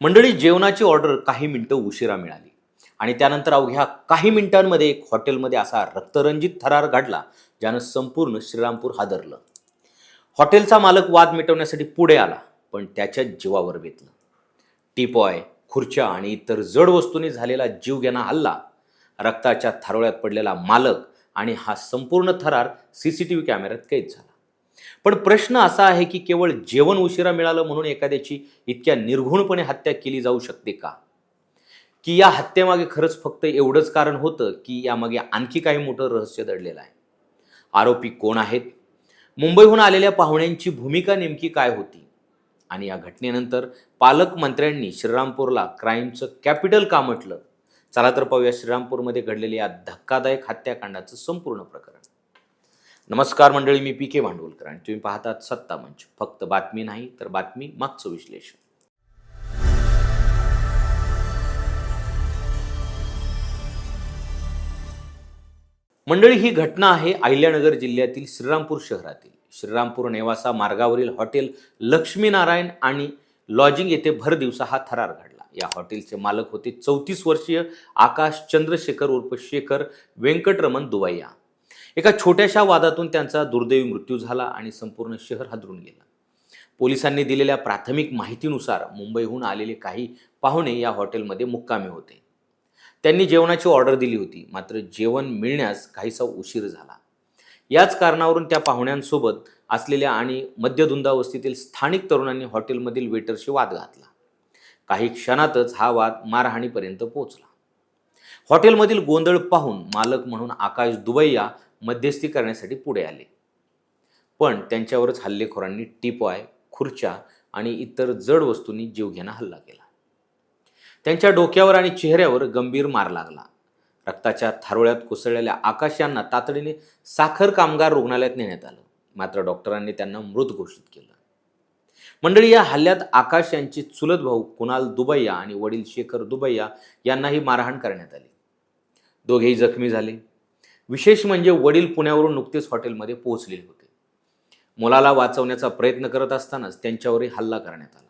मंडळी, जेवणाची ऑर्डर काही मिनिटं उशिरा मिळाली आणि त्यानंतर अवघ्या काही मिनिटांमध्ये एक हॉटेलमध्ये असा रक्तरंजित थरार घडला ज्यानं संपूर्ण श्रीरामपूर हादरलं. हॉटेलचा मालक वाद मिटवण्यासाठी पुढे आला, पण त्याच्या जीवावर बेतलं. टीपॉय, खुर्च्या आणि इतर जड वस्तूंनी झालेला जीवघेणा हल्ला, रक्ताच्या थारोळ्यात पडलेला मालक आणि हा संपूर्ण थरार सीसीटीव्ही कॅमेऱ्यात कैद झाला. पण प्रश्न असा आहे की केवळ जेवण उशिरा मिळालं म्हणून एखाद्याची इतक्या निर्घृणपणे हत्या केली जाऊ शकते का? की या हत्येमागे खरंच फक्त एवढंच कारण होतं की यामागे आणखी काही मोठं रहस्य दडलेलं आहे? आरोपी कोण आहेत? मुंबईहून आलेल्या पाहुण्यांची भूमिका नेमकी काय होती? आणि या घटनेनंतर पालकमंत्र्यांनी श्रीरामपूरला क्राईमचं कॅपिटल का म्हटलं? चला तर पाहूया श्रीरामपूरमध्ये घडलेल्या या धक्कादायक हत्याकांडाचं संपूर्ण प्रकरण. नमस्कार मंडळी, मी पी के भांडवलकर आणि तुम्ही पाहतात सत्ता मंच. फक्त बातमी नाही तर बातमी मागचं विश्लेषण. मंडळी, ही घटना आहे अहिल्यानगर जिल्ह्यातील श्रीरामपूर शहरातील श्रीरामपूर नेवासा मार्गावरील हॉटेल लक्ष्मीनारायण आणि लॉजिंग येथे भर दिवसा हा थरार घडला. या हॉटेलचे मालक होते 34 वर्षीय आकाश चंद्रशेखर उर्फ शेखर व्यंकटरमण दुवैया. एका छोट्याशा वादातून त्यांचा दुर्दैवी मृत्यू झाला आणि संपूर्ण शहर हादरून गेलं. पोलिसांनी दिलेल्या प्राथमिक माहितीनुसार मुंबईहून आलेले काही पाहुणे या हॉटेलमध्ये मुक्कामी होते. त्यांनी जेवणाची ऑर्डर दिली होती, मात्र जेवण मिळण्यास काहीसा उशीर झाला. याच कारणावरून त्या पाहुण्यांसोबत असलेल्या आणि मद्यधुंदावस्थेतील स्थानिक तरुणांनी हॉटेलमधील वेटरशी वाद घातला. काही क्षणातच हा वाद मारहाणीपर्यंत पोहोचला. हॉटेलमधील गोंधळ पाहून मालक म्हणून आकाश दुवैया मध्यस्थी करण्यासाठी पुढे आले, पण त्यांच्यावरच हल्लेखोरांनी टीपॉय, खुर्च्या आणि इतर जड वस्तूंनी जीवघेणा हल्ला केला. त्यांच्या डोक्यावर आणि चेहऱ्यावर गंभीर मार लागला. रक्ताच्या थारोळ्यात कोसळलेल्या आकाश यांना तातडीने साखर कामगार रुग्णालयात नेण्यात आलं, मात्र डॉक्टरांनी त्यांना मृत घोषित केलं. मंडळी, या हल्ल्यात आकाश यांचे चुलत भाऊ कुणाल दुबैया आणि वडील शेखर दुबैया यांनाही मारहाण करण्यात आली. दोघेही जखमी झाले. विशेष म्हणजे वडील पुण्यावरून नुकतेच हॉटेलमध्ये पोहोचलेले होते. मुलाला वाचवण्याचा प्रयत्न करत असतानाच त्यांच्यावरही हल्ला करण्यात आला.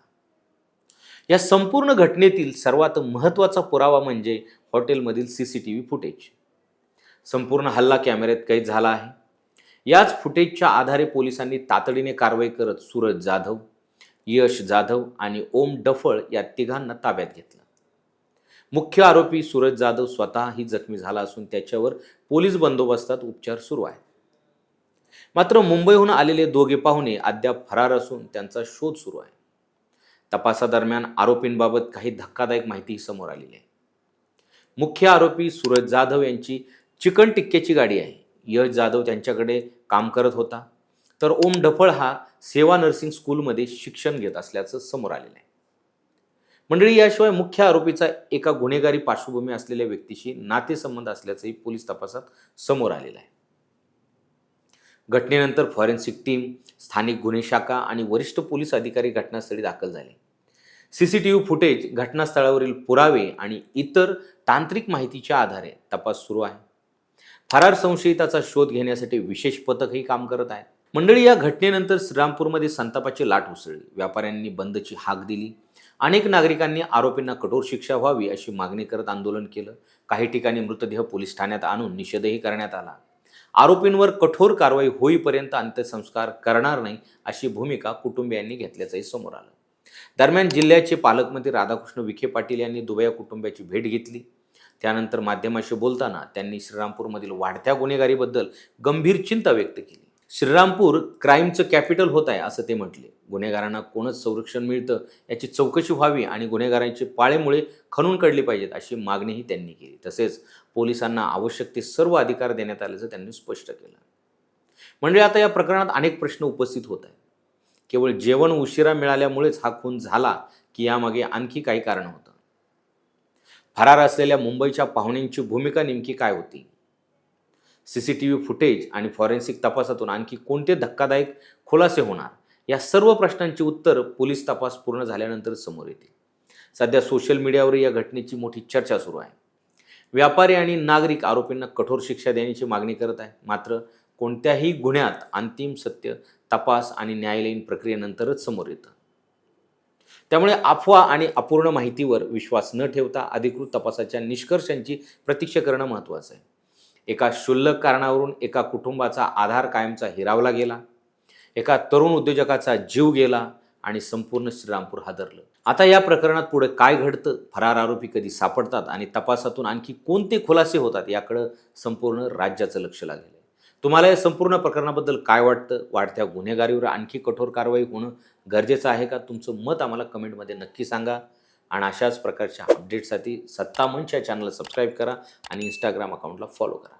या संपूर्ण घटनेतील सर्वात महत्त्वाचा पुरावा म्हणजे हॉटेलमधील सीसीटीव्ही फुटेज. संपूर्ण हल्ला कॅमेऱ्यात कैद झाला आहे. याच फुटेजच्या आधारे पोलिसांनी तातडीने कारवाई करत सूरज जाधव, यश जाधव आणि ओम डफळ या तिघांना ताब्यात घेतलं. मुख्य आरोपी सूरज जाधव स्वतःही जखमी झाला असून त्याच्यावर पोलीस बंदोबस्तात उपचार सुरू आहेत. मात्र मुंबईहून आलेले दोघे पाहुणे अद्याप फरार असून त्यांचा शोध सुरू आहे. तपासादरम्यान आरोपींबाबत काही धक्कादायक माहिती समोर आलेली आहे. मुख्य आरोपी सूरज जाधव यांची चिकन टिक्क्याची गाडी आहे. यश जाधव त्यांच्याकडे काम करत होता, तर ओम डफळ हा सेवा नर्सिंग स्कूलमध्ये शिक्षण घेत असल्याचं समोर आलेलं आहे. मंडळी, याशिवाय मुख्य आरोपीचा एका गुन्हेगारी पार्श्वभूमी असलेल्या व्यक्तीशी नातेसंबंध असल्याचंही पोलीस तपासात समोर आलेलं आहे. घटनेनंतर फॉरेन्सिक टीम, स्थानिक गुन्हे शाखा आणि वरिष्ठ पोलीस अधिकारी घटनास्थळी दाखल झाले. सीसीटीव्ही फुटेज, घटनास्थळावरील पुरावे आणि इतर तांत्रिक माहितीच्या आधारे तपास सुरू आहे. फरार संशयिताचा शोध घेण्यासाठी विशेष पथकही काम करत आहे. मंडळी, या घटनेनंतर श्रीरामपूरमध्ये संतापाची लाट उसळली. व्यापाऱ्यांनी बंदची हाक दिली. अनेक नागरिकांनी आरोपींना कठोर शिक्षा व्हावी अशी मागणी करत आंदोलन केलं. काही ठिकाणी मृतदेह पोलीस ठाण्यात आणून निषेधही करण्यात आला. आरोपींवर कठोर कारवाई होईपर्यंत अंत्यसंस्कार करणार नाही अशी भूमिका कुटुंबियांनी घेतल्याचंही समोर आलं. दरम्यान जिल्ह्याचे पालकमंत्री राधाकृष्ण विखे पाटील यांनी दुबैया कुटुंबियाची भेट घेतली. त्यानंतर माध्यमांशी बोलताना त्यांनी श्रीरामपूरमधील वाढत्या गुन्हेगारीबद्दल गंभीर चिंता व्यक्त केली. श्रीरामपूर क्राईमचं कॅपिटल होत आहे असं ते म्हटले. गुन्हेगारांना कोणच संरक्षण मिळतं याची चौकशी व्हावी आणि गुन्हेगारांची पाळेमुळे खणून काढली पाहिजेत अशी मागणीही त्यांनी केली. तसेच पोलिसांना आवश्यक ते सर्व अधिकार देण्यात आल्याचं त्यांनी स्पष्ट केलं. म्हणजे आता या प्रकरणात अनेक प्रश्न उपस्थित होत आहेत. केवळ जेवण उशिरा मिळाल्यामुळेच हा खून झाला की यामागे आणखी काही कारण होतं? फरार असलेल्या मुंबईच्या पाहुण्यांची भूमिका नेमकी काय होती? सीसीटीव्ही फुटेज आणि फॉरेन्सिक तपासातून आणखी कोणते धक्कादायक खुलासे होणार? या सर्व प्रश्नांची उत्तर पोलीस तपास पूर्ण झाल्यानंतर समोर येतील. सध्या सोशल मीडियावर या घटनेची मोठी चर्चा सुरू आहे. व्यापारी आणि नागरिक आरोपींना कठोर शिक्षा देण्याची मागणी करत आहेत. मात्र कोणत्याही गुन्ह्यात अंतिम सत्य तपास आणि न्यायालयीन प्रक्रियेनंतरच समोर येतं. त्यामुळे अफवा आणि अपूर्ण माहितीवर विश्वास न ठेवता अधिकृत तपासाच्या निष्कर्षांची प्रतीक्षा करणं महत्त्वाचं आहे. एका क्षुल्लक कारणावरून एका कुटुंबाचा आधार कायमचा हिरावला गेला, एका तरुण उद्योजकाचा जीव गेला आणि संपूर्ण श्रीरामपूर हादरलं. आता या प्रकरणात पुढे काय घडतं, फरार आरोपी कधी सापडतात आणि तपासातून आणखी कोणते खुलासे होतात याकडं संपूर्ण राज्याचं लक्ष लागेल. तुम्हाला या संपूर्ण प्रकरणाबद्दल काय वाटतं? वाढत्या गुन्हेगारीवर आणखी कठोर कारवाई होणं गरजेचं आहे का? तुमचं मत आम्हाला कमेंटमध्ये नक्की सांगा. आणि अशाच प्रकारच्या अपडेट्ससाठी सत्ता मंच या चॅनलला सबस्क्राईब करा आणि इंस्टाग्राम अकाउंटला फॉलो करा.